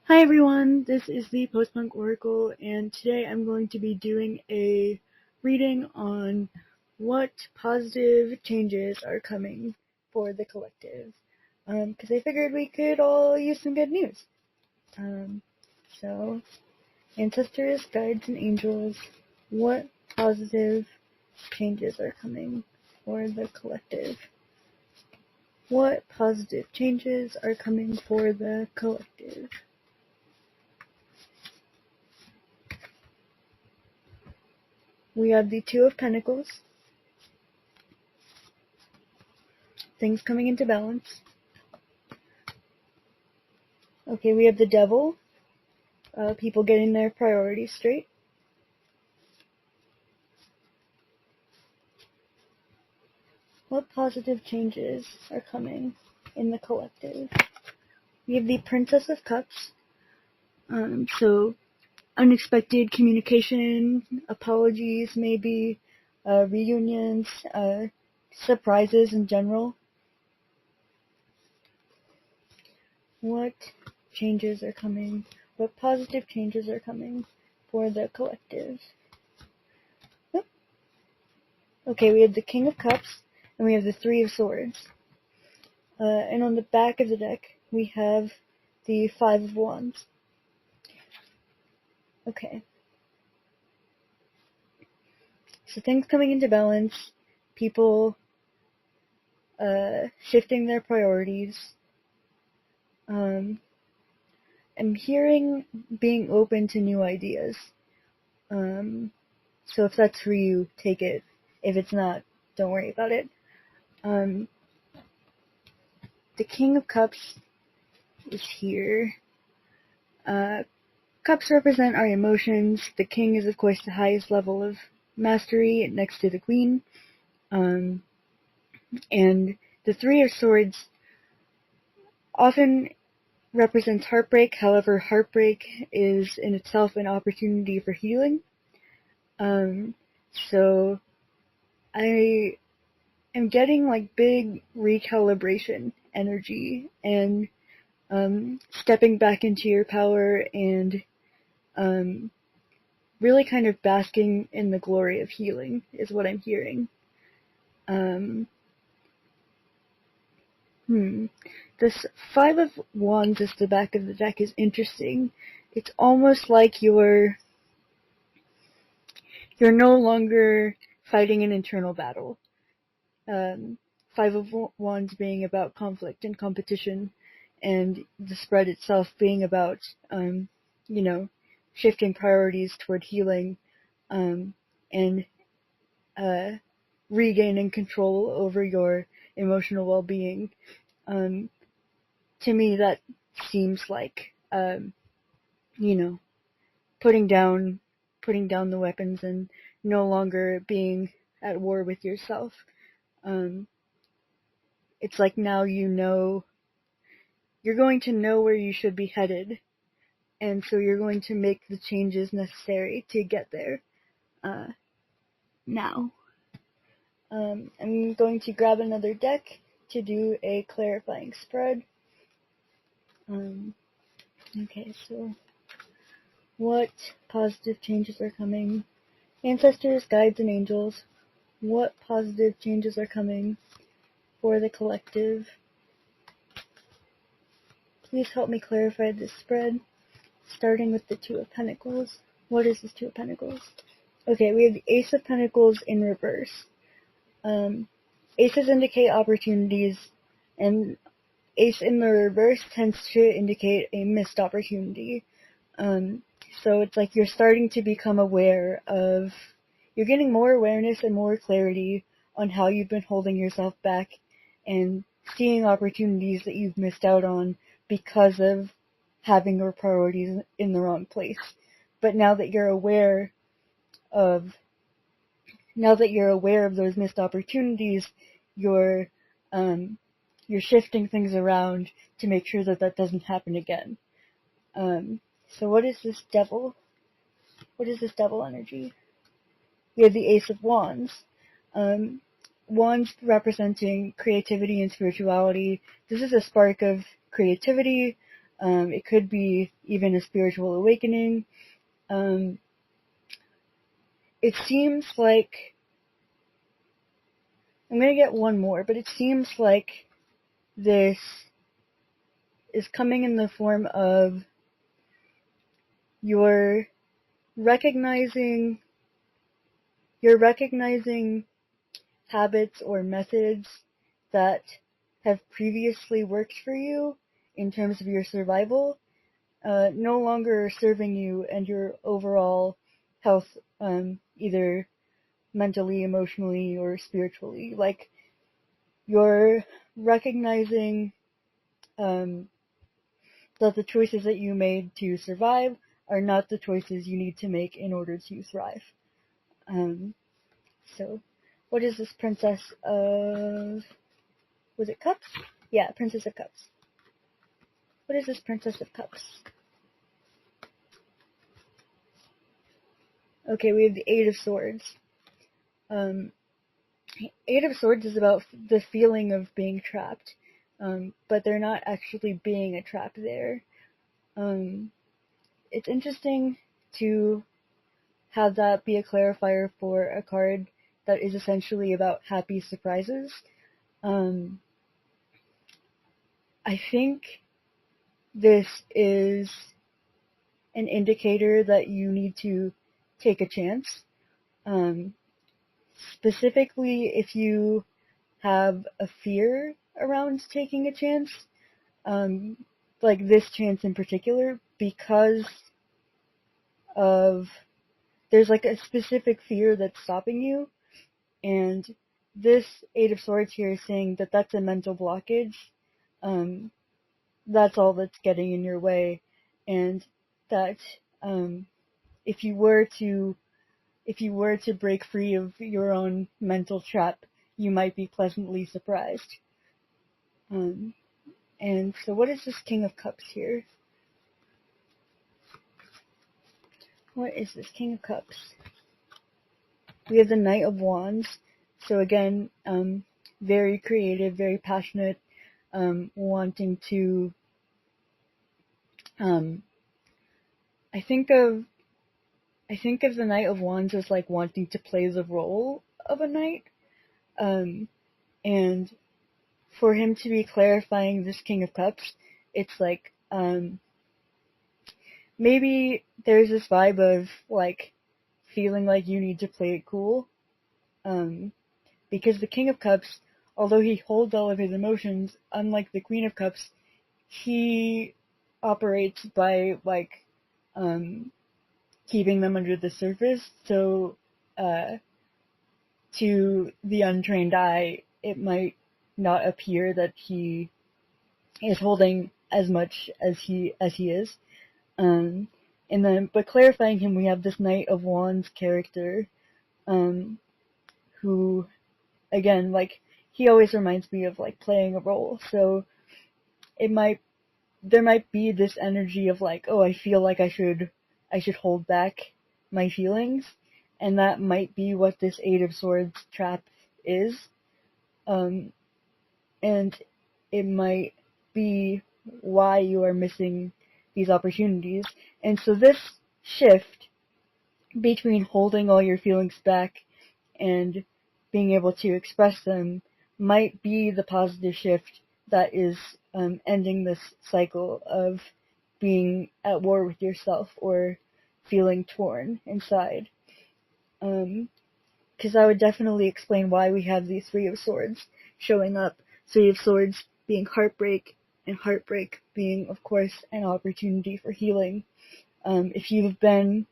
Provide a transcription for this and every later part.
Hi everyone, this is the Post-Punk Oracle, and today I'm going to be doing a reading on what positive changes are coming for the collective, because I figured we could all use some good news. So, ancestors, guides, and angels, what positive changes are coming for the collective? What positive changes are coming for the collective? We have the Two of Pentacles, things coming into balance. Okay, we have the Devil, people getting their priorities straight. What positive changes are coming in the collective? We have the Princess of Cups, so unexpected communication, apologies maybe, reunions, surprises in general. What changes are coming? What positive changes are coming for the collective? Okay, we have the King of Cups, and we have the Three of Swords. And on the back of the deck, we have the Five of Wands. Okay. So things coming into balance, people shifting their priorities. I'm hearing being open to new ideas. So if that's for you, take it. If it's not, don't worry about it. The King of Cups is here. Cups represent our emotions. The King is, of course, the highest level of mastery next to the Queen. And the Three of Swords often represents heartbreak. However, heartbreak is in itself an opportunity for healing. So I am getting like big recalibration energy and stepping back into your power and really kind of basking in the glory of healing is what I'm hearing. This Five of Wands at the back of the deck is interesting. It's almost like you're no longer fighting an internal battle. Five of Wands being about conflict and competition, and the spread itself being about, shifting priorities toward healing, and regaining control over your emotional well-being. To me, that seems like, putting down the weapons and no longer being at war with yourself. It's like now you're going to know where you should be headed, and so you're going to make the changes necessary to get there. Now. I'm going to grab another deck to do a clarifying spread. Okay, so what positive changes are coming? Ancestors, guides, and angels, what positive changes are coming for the collective? Please help me clarify this spread, starting with the Two of Pentacles. What is this Two of Pentacles? Okay, we have the Ace of Pentacles in reverse. Aces indicate opportunities, and Ace in the reverse tends to indicate a missed opportunity. So it's like you're starting to become aware of, you're getting more awareness and more clarity on how you've been holding yourself back and seeing opportunities that you've missed out on because of having your priorities in the wrong place. But now that you're aware of those missed opportunities, you're shifting things around to make sure that doesn't happen again. So what is this Devil? What is this Devil energy? We have the Ace of Wands. Wands representing creativity and spirituality. This is a spark of creativity, It could be even a spiritual awakening. It seems like, I'm going to get one more, but it seems like this is coming in the form of you're recognizing habits or methods that have previously worked for you in terms of your survival, no longer serving you and your overall health, either mentally, emotionally, or spiritually. Like, you're recognizing that the choices that you made to survive are not the choices you need to make in order to thrive. So, what is this Princess of... was it Cups? Yeah, Princess of Cups. What is this Princess of Cups? Okay, we have the Eight of Swords. Eight of Swords is about the feeling of being trapped, but they're not actually being a trap there. It's interesting to have that be a clarifier for a card that is essentially about happy surprises. I think this is an indicator that you need to take a chance. Specifically, if you have a fear around taking a chance, like this chance in particular, because of there's like a specific fear that's stopping you, and this Eight of Swords here is saying that that's a mental blockage. That's all that's getting in your way, and that if you were to break free of your own mental trap, you might be pleasantly surprised. And so what is this King of Cups here? What is this King of Cups? We have the Knight of Wands. So again, very creative, very passionate, wanting to, I think of the Knight of Wands as like wanting to play the role of a knight. And for him to be clarifying this King of Cups, it's like, maybe there's this vibe of like feeling like you need to play it cool. Because the King of Cups, although he holds all of his emotions, unlike the Queen of Cups, he operates by like keeping them under the surface. So to the untrained eye, it might not appear that he is holding as much as he is. And then, but clarifying him, we have this Knight of Wands character, who, again, like, he always reminds me of like playing a role. So there might be this energy of like, oh, I feel like I should hold back my feelings, and that might be what this Eight of Swords trap is. And it might be why you are missing these opportunities. And so this shift between holding all your feelings back and being able to express them might be the positive shift that is ending this cycle of being at war with yourself or feeling torn inside. Because I would definitely explain why we have these Three of Swords showing up. Three of Swords being heartbreak, and heartbreak being, of course, an opportunity for healing. If you've been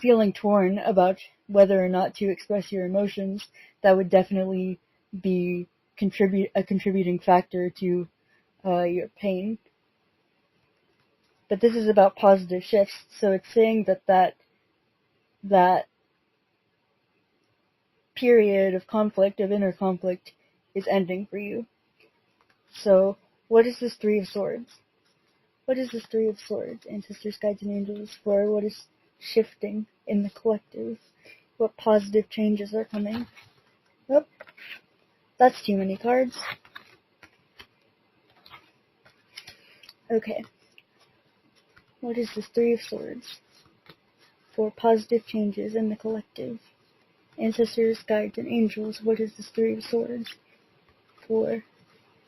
feeling torn about whether or not to express your emotions, that would definitely be a contributing factor to your pain. But this is about positive shifts, so it's saying that period of conflict, of inner conflict, is ending for you. So, what is this Three of Swords? What is this Three of Swords? Ancestors, guides, and angels for what is shifting in the collective? What positive changes are coming? Oh, that's too many cards. Okay. What is this Three of Swords? For positive changes in the collective. Ancestors, guides, and angels. What is this Three of Swords? For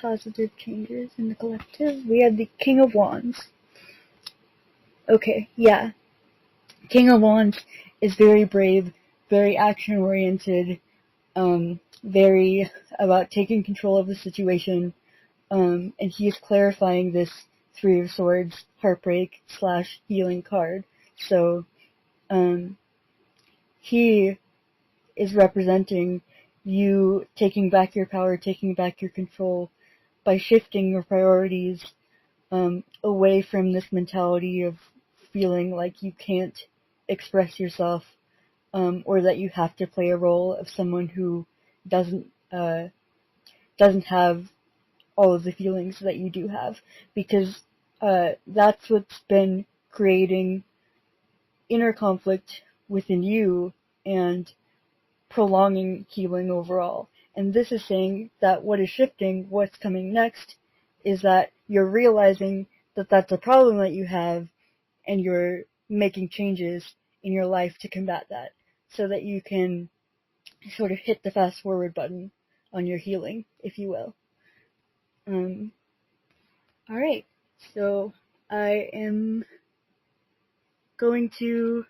positive changes in the collective. We have the King of Wands. Okay, yeah. King of Wands is very brave, very action-oriented, very about taking control of the situation, and he is clarifying this Three of Swords heartbreak / healing card. So, he is representing you taking back your power, taking back your control by shifting your priorities away from this mentality of feeling like you can't express yourself, or that you have to play a role of someone who doesn't have all of the feelings that you do have, because that's what's been creating inner conflict within you and prolonging healing overall. And this is saying that what is shifting, what's coming next, is that you're realizing that that's a problem that you have, and you're making changes in your life to combat that, so that you can sort of hit the fast forward button on your healing, if you will. Alright, so I am going to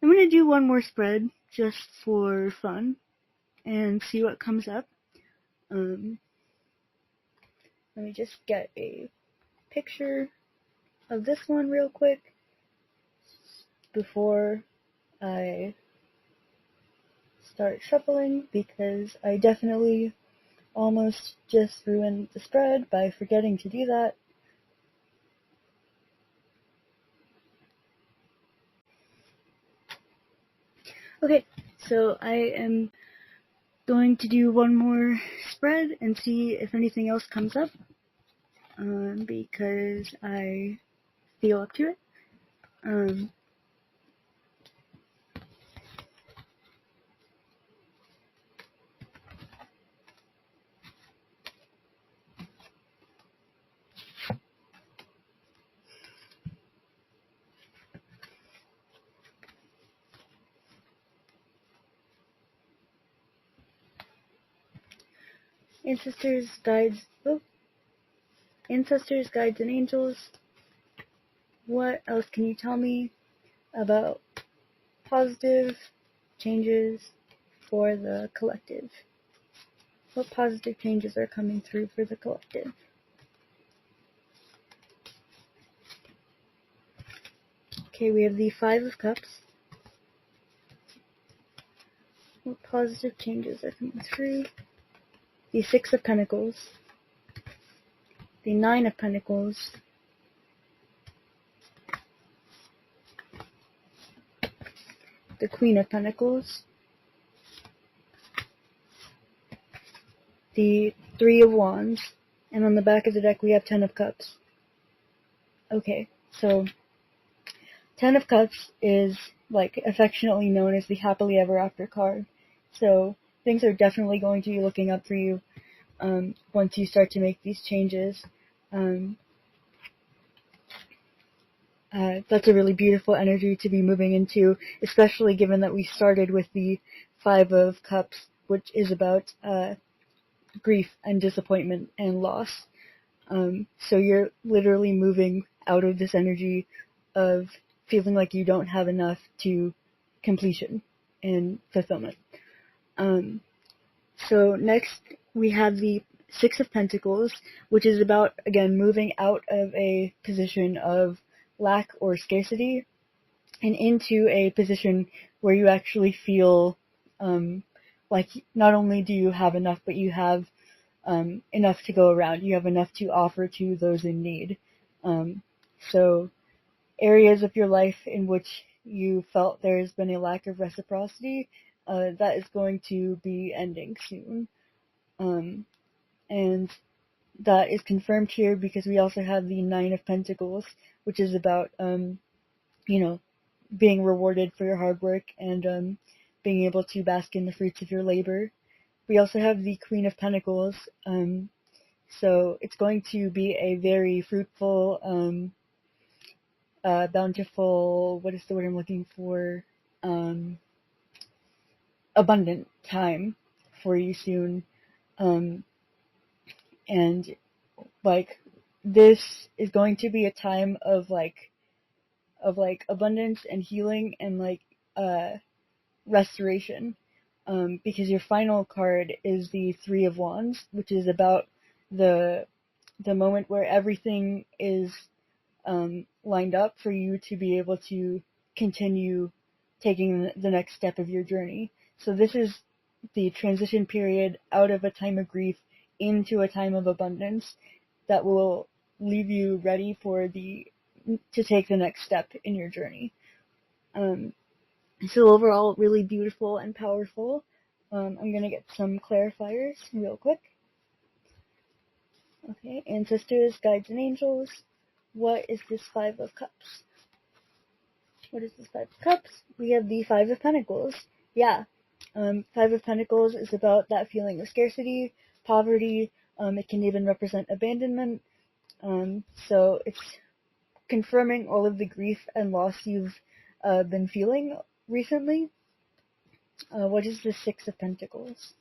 do one more spread just for fun and see what comes up. Let me just get a picture of this one real quick before I start shuffling, because I definitely almost just ruined the spread by forgetting to do that. Okay, so I am going to do one more spread and see if anything else comes up, because I feel up to it. Ancestors, guides, and angels. What else can you tell me about positive changes for the collective? What positive changes are coming through for the collective? Okay, we have the Five of Cups. What positive changes are coming through? The Six of Pentacles. The Nine of Pentacles. The Queen of Pentacles. The Three of Wands. And on the back of the deck we have Ten of Cups. Okay, so Ten of Cups is like affectionately known as the happily ever after card. So things are definitely going to be looking up for you once you start to make these changes. That's a really beautiful energy to be moving into, especially given that we started with the Five of Cups, which is about grief and disappointment and loss. So you're literally moving out of this energy of feeling like you don't have enough to completion and fulfillment. So next we have the Six of Pentacles, which is about, again, moving out of a position of lack or scarcity and into a position where you actually feel like not only do you have enough, but you have enough to go around. You have enough to offer to those in need. So areas of your life in which you felt there's been a lack of reciprocity, that is going to be ending soon. And that is confirmed here because we also have the Nine of Pentacles, which is about, being rewarded for your hard work and being able to bask in the fruits of your labor. We also have the Queen of Pentacles, So it's going to be a very fruitful, bountiful, what is the word I'm looking for? Abundant time for you soon. And like, this is going to be a time of abundance and healing and restoration. Because your final card is the Three of Wands, which is about the moment where everything is lined up for you to be able to continue taking the next step of your journey. So this is the transition period out of a time of grief into a time of abundance that will leave you ready to take the next step in your journey. So overall, really beautiful and powerful. I'm going to get some clarifiers real quick. Okay, ancestors, guides, and angels. What is this Five of Cups? What is this Five of Cups? We have the Five of Pentacles. Yeah, Five of Pentacles is about that feeling of scarcity, poverty. It can even represent abandonment. So it's confirming all of the grief and loss you've been feeling recently. What is the Six of Pentacles?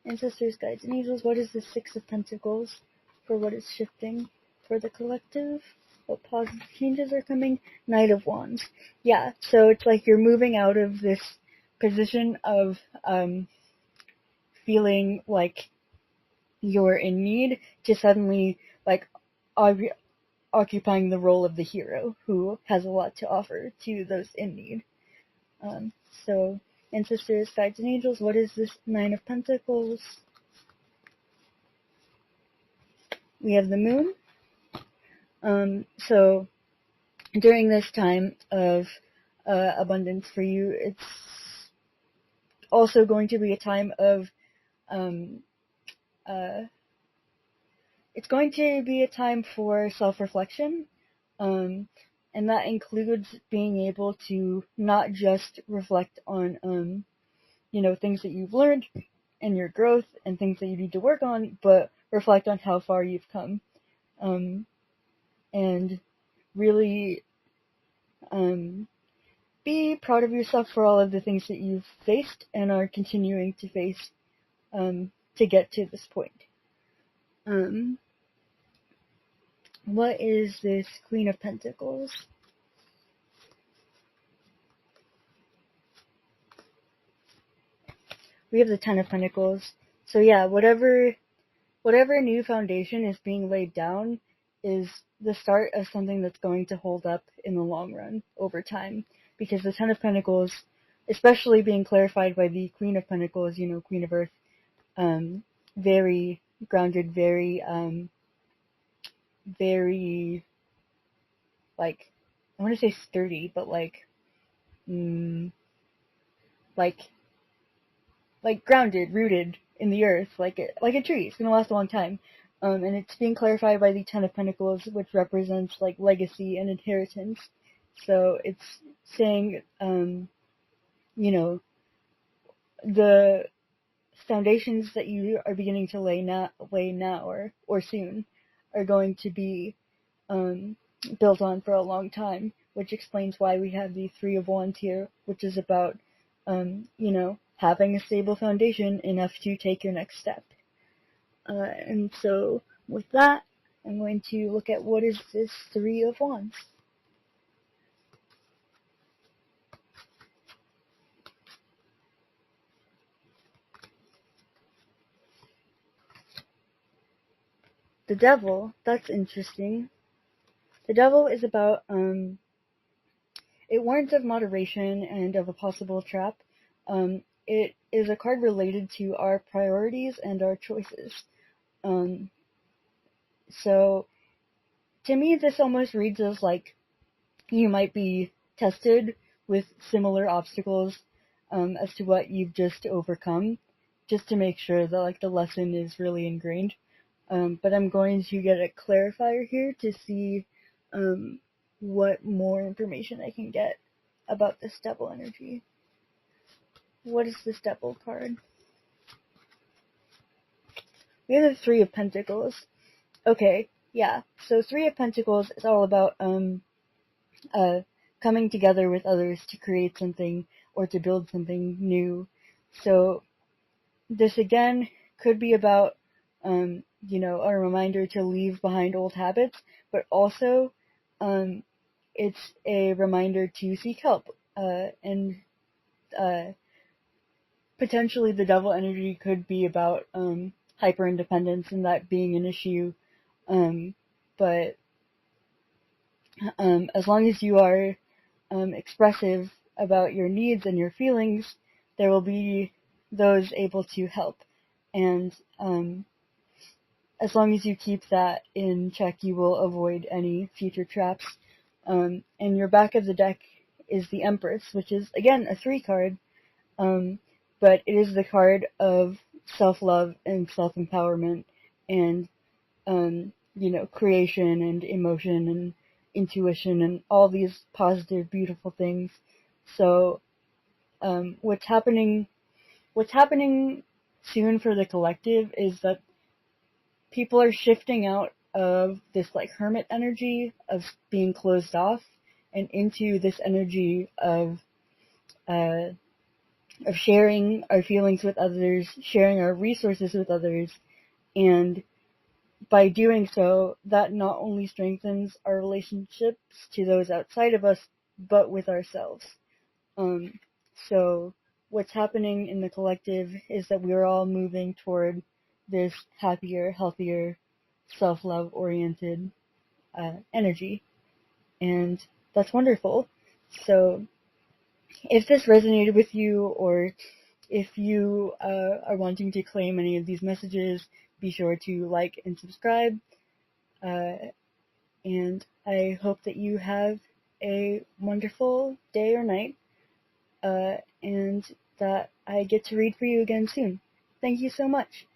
Ancestors, guides, and angels. What is the Six of Pentacles for what is shifting for the collective? What positive changes are coming? Knight of Wands. Yeah, so it's like you're moving out of this position of feeling like you're in need to suddenly occupying the role of the hero who has a lot to offer to those in need. So, ancestors, guides, and angels, what is this Nine of Pentacles? We have the Moon. So, during this time of abundance for you, it's also going to be a time of it's going to be a time for self-reflection, and that includes being able to not just reflect on things that you've learned and your growth and things that you need to work on, but reflect on how far you've come, and really be proud of yourself for all of the things that you've faced and are continuing to face to get to this point. What is this Queen of Pentacles? We have the Ten of Pentacles. So yeah, whatever new foundation is being laid down is the start of something that's going to hold up in the long run over time. Because the Ten of Pentacles, especially being clarified by the Queen of Pentacles, Queen of Earth, very grounded, very, I want to say sturdy, but grounded, rooted in the earth, like a tree. It's going to last a long time. And it's being clarified by the Ten of Pentacles, which represents legacy and inheritance. So it's saying, the foundations that you are beginning to lay now or soon are going to be built on for a long time, which explains why we have the Three of Wands here, which is about, having a stable foundation enough to take your next step. And so with that, I'm going to look at what is this Three of Wands. The Devil, that's interesting. The Devil is about, it warns of moderation and of a possible trap. It is a card related to our priorities and our choices. So, to me, this almost reads as you might be tested with similar obstacles as to what you've just overcome, just to make sure that the lesson is really ingrained. But I'm going to get a clarifier here to see what more information I can get about this Devil energy. What is this Devil card? we have the Three of Pentacles. Okay, yeah. So Three of Pentacles is all about coming together with others to create something or to build something new. So this again could be about a reminder to leave behind old habits, but also it's a reminder to seek help. And potentially the devil energy could be about hyper independence and that being an issue. But as long as you are expressive about your needs and your feelings, there will be those able to help. And as long as you keep that in check, you will avoid any future traps. And your back of the deck is the Empress, which is, again, a 3 card, but it is the card of self-love and self-empowerment and, creation and emotion and intuition and all these positive, beautiful things. So what's happening soon for the collective is that people are shifting out of this like hermit energy of being closed off and into this energy of sharing our feelings with others, sharing our resources with others, and by doing so, that not only strengthens our relationships to those outside of us, but with ourselves. So what's happening in the collective is that we're all moving toward this happier, healthier, self-love oriented energy. And that's wonderful. So if this resonated with you, or if you are wanting to claim any of these messages, be sure to like and subscribe. And I hope that you have a wonderful day or night, and that I get to read for you again soon. Thank you so much.